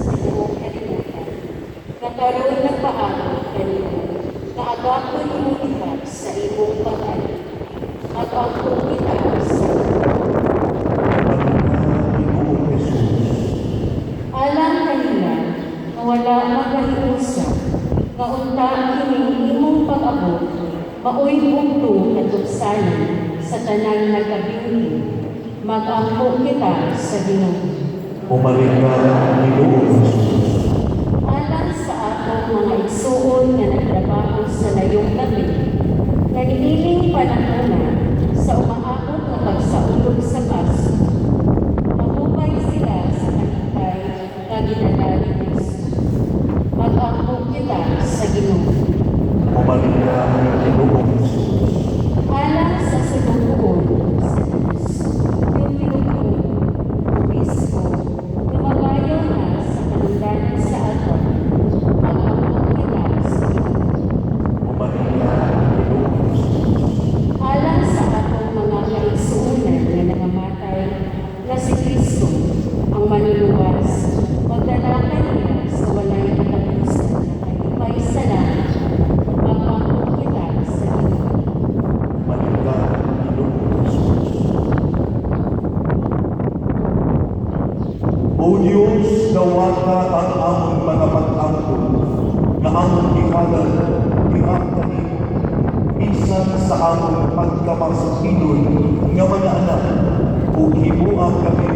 tibuok kalibutan, nga karon nagpaagi kanimo, nga agapon mo kita sa imong pag-ali, at ako kita sa alam kanila nga wala magahiusa, nga unta kining imong pag-abot, maoy bugtong katupsanan sa tanang nagkabingin, mag-ampo kita sa Ginoo. Umaling ka, Ginoo Jesus. Alang sa atong mga igsuon nga nagtrabaho sa layong gabi, nga niiling panahona sa umaabot nga pagsaulog sa kaso, mahubay sila sa kanitay nga ginadali ni Jesus. Mag-ampo kita sa Ginoo. Umaling ka, Ginoo Jesus. Alang sa sinubuon sa Diyos, yung pinupuon, obispo, lumagayo na sa kanundanan sa aton, mag-ampo kita sa Ginoo. Umaling ka, Ginoo Jesus. Alang sa atong mga kaigsuunan nga nangamatay na si Kristo ang manluluwas, magdalakan niya sa walay katapusan na kalipay sa langit, mag-ampo kita sa Ginoo. Umaling ka, Ginoo Jesus. O Diyos, nawata ang among mga pag-angkol na among ikalan, ihang kanimo, bisan sa among pagkamasakidon nga mga anak, o himuang kami